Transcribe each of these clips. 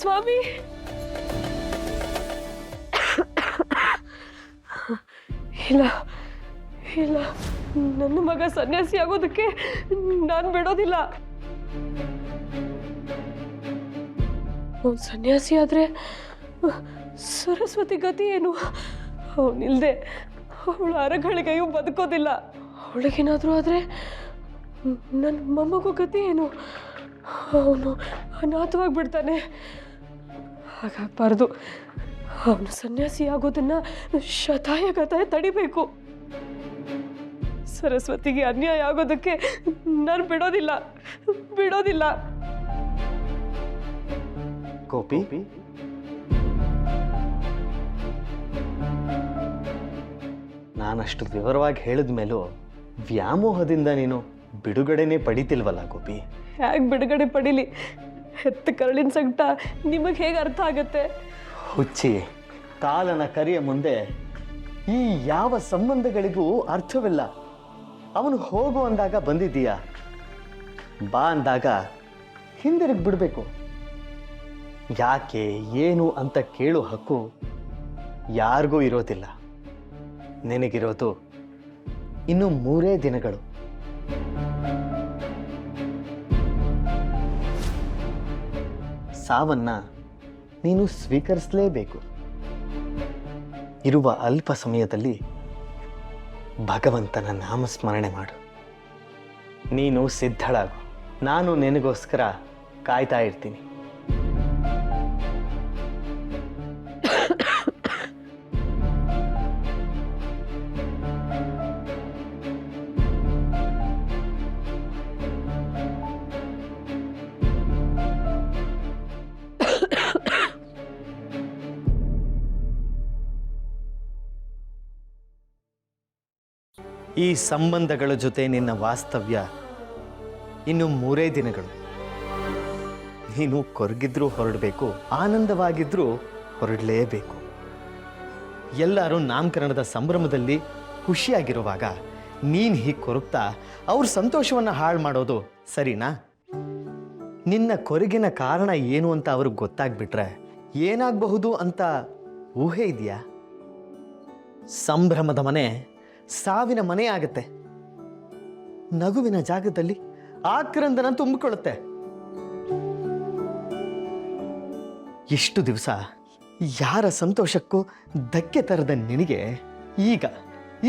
ಸ್ವಾಮಿ, ಇಲ್ಲ ಇಲ್ಲ, ನನ್ನ ಮಗ ಸನ್ಯಾಸಿ ಆಗೋದಕ್ಕೆ ನಾನು ಬಿಡೋದಿಲ್ಲ. ಅವನು ಸನ್ಯಾಸಿ ಆದ್ರೆ ಸರಸ್ವತಿ ಗತಿ ಏನು? ಅವನಿಲ್ದೆ ಅವಳು ಅರಗಳಿಗೆಯೂ ಬದುಕೋದಿಲ್ಲ. ಅವಳಿಗೇನಾದ್ರೂ ಆದ್ರೆ ನನ್ನ ಮೊಮ್ಮಗು ಗತಿ ಏನು? ಅವನು ಅನಾಥವಾಗಿಬಿಡ್ತಾನೆ. ಹಾಗಾಗಬಾರ್ದು. ಅವನು ಸನ್ಯಾಸಿ ಆಗೋದನ್ನ ಶತಾಯಗತಾಯ ತಡಿಬೇಕು. ಸರಸ್ವತಿಗೆ ಅನ್ಯಾಯ ಆಗೋದಕ್ಕೆ ನಾನು ಬಿಡೋದಿಲ್ಲ, ಬಿಡೋದಿಲ್ಲ. ಗೋಪಿ, ನಾನಷ್ಟು ವಿವರವಾಗಿ ಹೇಳಿದ ಮೇಲೂ ವ್ಯಾಮೋಹದಿಂದ ನೀನು ಬಿಡುಗಡೆನೇ ಪಡಿತಿಲ್ವಲ್ಲ ಗೋಪಿ? ಹೇಗೆ ಬಿಡುಗಡೆ ಪಡೀಲಿ? ಹೆತ್ತ ಕರಳಿನ ಸಂಕಟ ನಿಮಗೆ ಹೇಗೆ ಅರ್ಥ ಆಗತ್ತೆ? ಹುಚ್ಚಿ, ಕಾಲನ ಕರಿಯ ಮುಂದೆ ಈ ಯಾವ ಸಂಬಂಧಗಳಿಗೂ ಅರ್ಥವಿಲ್ಲ. ಅವನು ಹೋಗು ಅಂದಾಗ ಬಂದಿದ್ದೀಯಾ, ಬಾ ಅಂದಾಗ ಹಿಂದಿರುಗಿ ಬಿಡಬೇಕು. ಯಾಕೆ ಏನು ಅಂತ ಕೇಳೋ ಹಕ್ಕು ಯಾರಿಗೂ ಇರೋದಿಲ್ಲ. ನಿನಗಿರೋದು ಇನ್ನು 3 ದಿನಗಳು. ಸಾವನ್ನ ನೀನು ಸ್ವೀಕರಿಸಲೇಬೇಕು. ಇರುವ ಅಲ್ಪ ಸಮಯದಲ್ಲಿ ಭಗವಂತನ ನಾಮಸ್ಮರಣೆ ಮಾಡು. ನೀನು ಸಿದ್ಧಳಾಗು. ನಾನು ನಿನಗೋಸ್ಕರ ಕಾಯ್ತಾ ಇರ್ತೀನಿ. ಈ ಸಂಬಂಧಗಳ ಜೊತೆ ನಿನ್ನ ವಾಸ್ತವ್ಯ ಇನ್ನು 3 ದಿನಗಳು. ನೀನು ಕೊರಗಿದ್ರೂ ಹೊರಡಬೇಕು, ಆನಂದವಾಗಿದ್ರೂ ಹೊರಡಲೇಬೇಕು. ಎಲ್ಲರೂ ನಾಮಕರಣದ ಸಂಭ್ರಮದಲ್ಲಿ ಖುಷಿಯಾಗಿರುವಾಗ ನೀನು ಹೀಗೆ ಕೊರಗ್ತಾ ಅವ್ರ ಸಂತೋಷವನ್ನು ಹಾಳು ಮಾಡೋದು ಸರಿನಾ? ನಿನ್ನ ಕೊರಗಿನ ಕಾರಣ ಏನು ಅಂತ ಅವ್ರಿಗೆ ಗೊತ್ತಾಗ್ಬಿಟ್ರೆ ಏನಾಗಬಹುದು ಅಂತ ಊಹೆ ಇದೆಯಾ? ಸಂಭ್ರಮದ ಮನೆ ಸಾವಿನ ಮನೆ ಆಗುತ್ತೆ. ನಗುವಿನ ಜಾಗದಲ್ಲಿ ಆಕ್ರಂದನ ತುಂಬಿಕೊಳ್ಳುತ್ತೆ. ಎಷ್ಟು ದಿವಸ ಯಾರ ಸಂತೋಷಕ್ಕೂ ಧಕ್ಕೆ ತರದ ನಿನಗೆ ಈಗ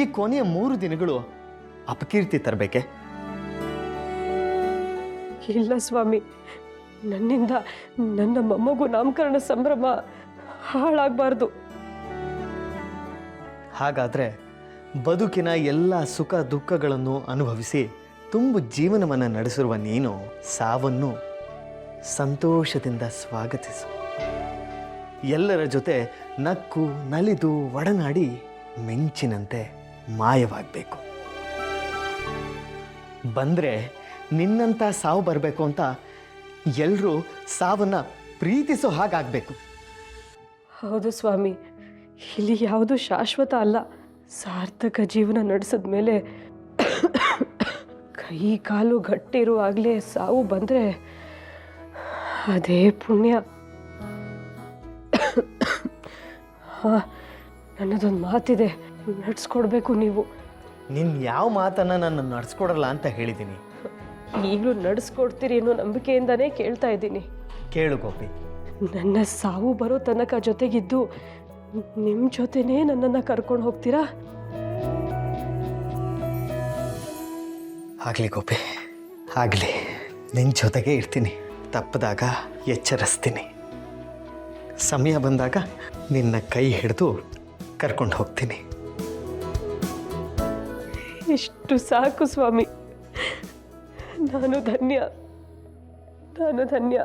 ಈ ಕೊನೆಯ 3 ದಿನಗಳು ಅಪಕೀರ್ತಿ ತರಬೇಕೆ? ಇಲ್ಲ ಸ್ವಾಮಿ, ನನ್ನಿಂದ ನನ್ನ ಮೊಮ್ಮಗು ನಾಮಕರಣ ಸಂಭ್ರಮ ಹಾಳಾಗಬಾರ್ದು. ಹಾಗಾದ್ರೆ ಬದುಕಿನ ಎಲ್ಲ ಸುಖ ದುಃಖಗಳನ್ನು ಅನುಭವಿಸಿ ತುಂಬು ಜೀವನವನ್ನು ನಡೆಸಿರುವ ನೀನು ಸಾವನ್ನು ಸಂತೋಷದಿಂದ ಸ್ವಾಗತಿಸು. ಎಲ್ಲರ ಜೊತೆ ನಕ್ಕು ನಲಿದು ಒಡನಾಡಿ ಮಿಂಚಿನಂತೆ ಮಾಯವಾಗಬೇಕು. ಬಂದರೆ ನಿನ್ನಂಥ ಸಾವು ಬರಬೇಕು ಅಂತ ಎಲ್ಲರೂ ಸಾವನ್ನು ಪ್ರೀತಿಸೋ ಹಾಗಾಗಬೇಕು. ಹೌದು ಸ್ವಾಮಿ, ಇಲ್ಲಿ ಯಾವುದು ಶಾಶ್ವತ ಅಲ್ಲ. ಸಾರ್ಥಕ ಜೀವನ ನಡೆಸಿದ ಮೇಲೆ ಕೈ ಕಾಲು ಗಟ್ಟಿರುವಾಗಲೇ ಸಾವು ಬಂದರೆ ಅದೇ ಪುಣ್ಯ. ಹಾಂ, ನನ್ನದೊಂದು ಮಾತಿದೆ, ನಡೆಸ್ಕೊಡ್ಬೇಕು ನೀವು. ನಿನ್ನ ಯಾವ ಮಾತನ್ನು ನಾನು ನಡೆಸ್ಕೊಡಲ್ಲ ಅಂತ ಹೇಳಿದ್ದೀನಿ. ಈಗಲೂ ನಡೆಸ್ಕೊಡ್ತೀರಿ ಅನ್ನೋ ನಂಬಿಕೆಯಿಂದನೇ ಕೇಳ್ತಾ ಇದ್ದೀನಿ. ಕೇಳು ಗೋಪಿ. ನನ್ನ ಸಾವು ಬರೋ ತನಕ ಜೊತೆಗಿದ್ದು ನಿಮ್ಮ ಜೊತೆನೇ ನನ್ನನ್ನು ಕರ್ಕೊಂಡು ಹೋಗ್ತೀರಾ? ಆಗಲಿ ಗೋಪಿ, ಆಗಲಿ. ನಿನ್ನ ಜೊತೆಗೆ ಇರ್ತೀನಿ. ತಪ್ಪದಾಗ ಎಚ್ಚರಿಸ್ತೀನಿ. ಸಮಯ ಬಂದಾಗ ನಿನ್ನ ಕೈ ಹಿಡಿದು ಕರ್ಕೊಂಡು ಹೋಗ್ತೀನಿ. ಇಷ್ಟು ಸಾಕು ಸ್ವಾಮಿ. ನಾನು ಧನ್ಯ, ನಾನು ಧನ್ಯ.